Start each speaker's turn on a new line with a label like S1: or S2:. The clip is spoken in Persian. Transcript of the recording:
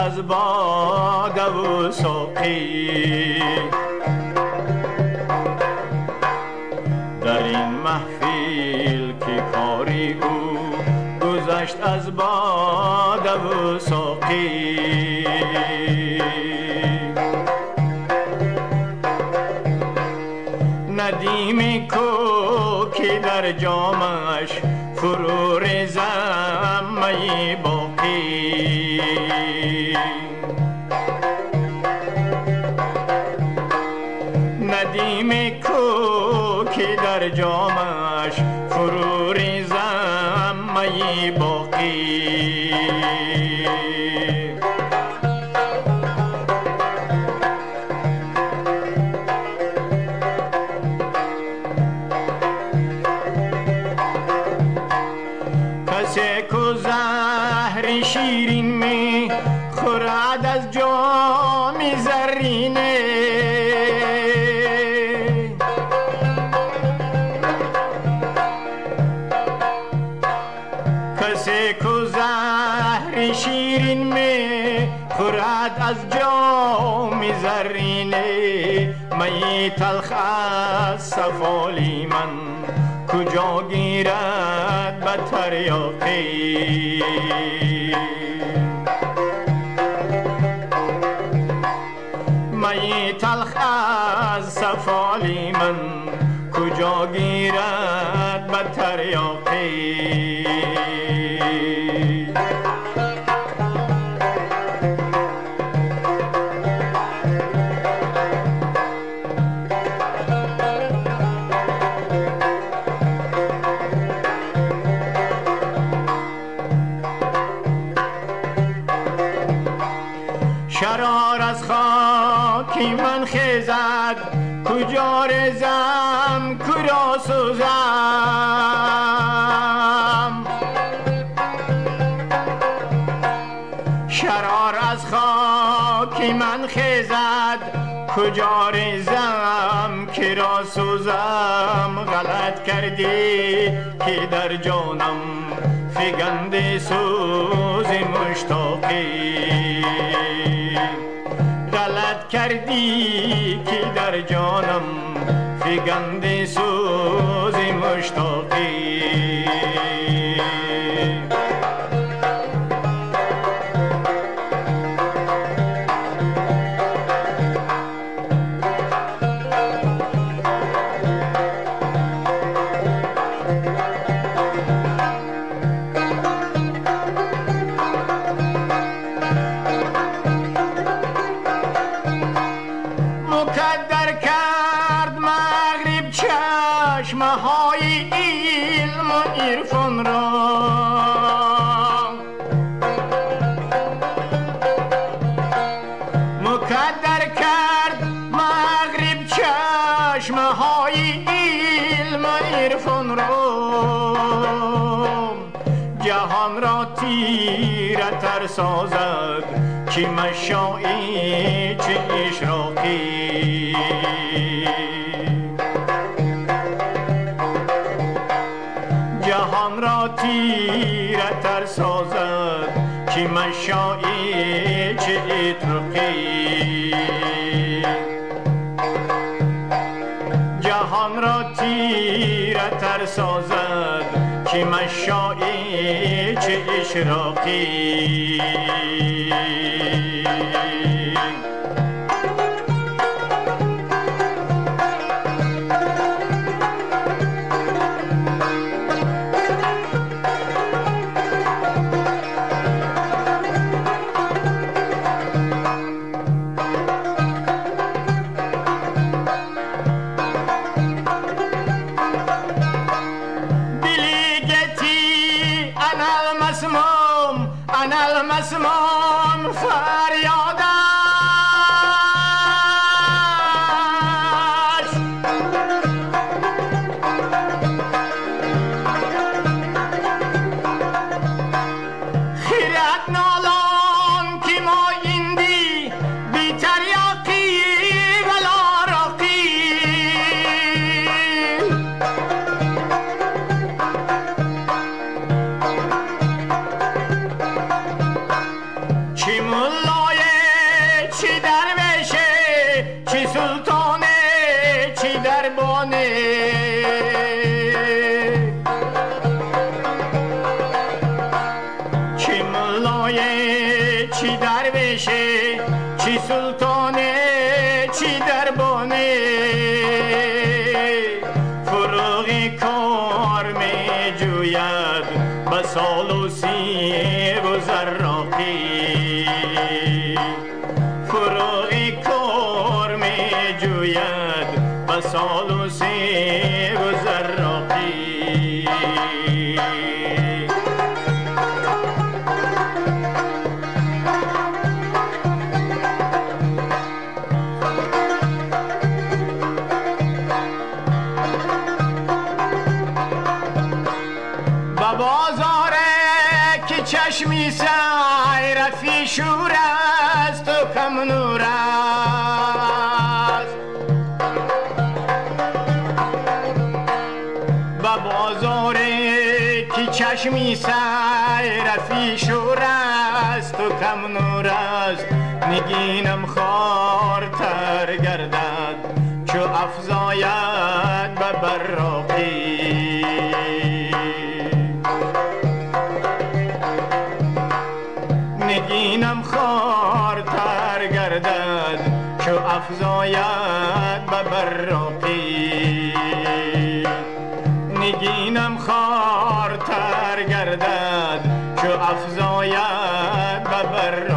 S1: از باده و ساقی. در این محفل که کاری او گذشت از باده و ساقی. ندیم کو که در جامش فرو ریزم می باقی. ندیم کو که در جامش فرو ریزم می باقی. کسی کو زهر شیرین می خورد از جام زرینه. کسی کو زهر شیرین می خورد از جام زرینه. می تلخ از سفالی من کجا گیرد به تریاقی. می تلخ از سفالی من کجا گیرد به تریاقی. شرار از خاکی من خیزد کجا ریزم کجا سوزم. شرار از خاکی من خیزد کجا ریزم که را سوزم. غلط کردی که در جانم فگنده سوز مشتاقی. غلط کردی که در جانم فگنده سوز مشتاقی. مکدر کرد مغرب چشمه های علم و عرفان را. مکدر کرد مغرب چشمه های علم و عرفان را. جهان را تیره تر سازد که مشاعی چه اشراقی. جهان را تیره تر سازد که مشاعی چه اشراقی. جهان را تیره تر سازد که مشاعی چه اشراقی. أنا المسموم زمانه فروغ کار می جوید به سال و سیب و زراقی فروغ کار می جوید به سال و سیب و زراقی بازار که چشمی سیرفی شور است و کم نور است بازار که چشمی سیرفی شور است و کم نور است نگینم خوارتر گردد چو افزاید به براقی نگینم خوارتر گردد چو افزاید به براقی نگینم خوارتر گردد چو افزاید به براقی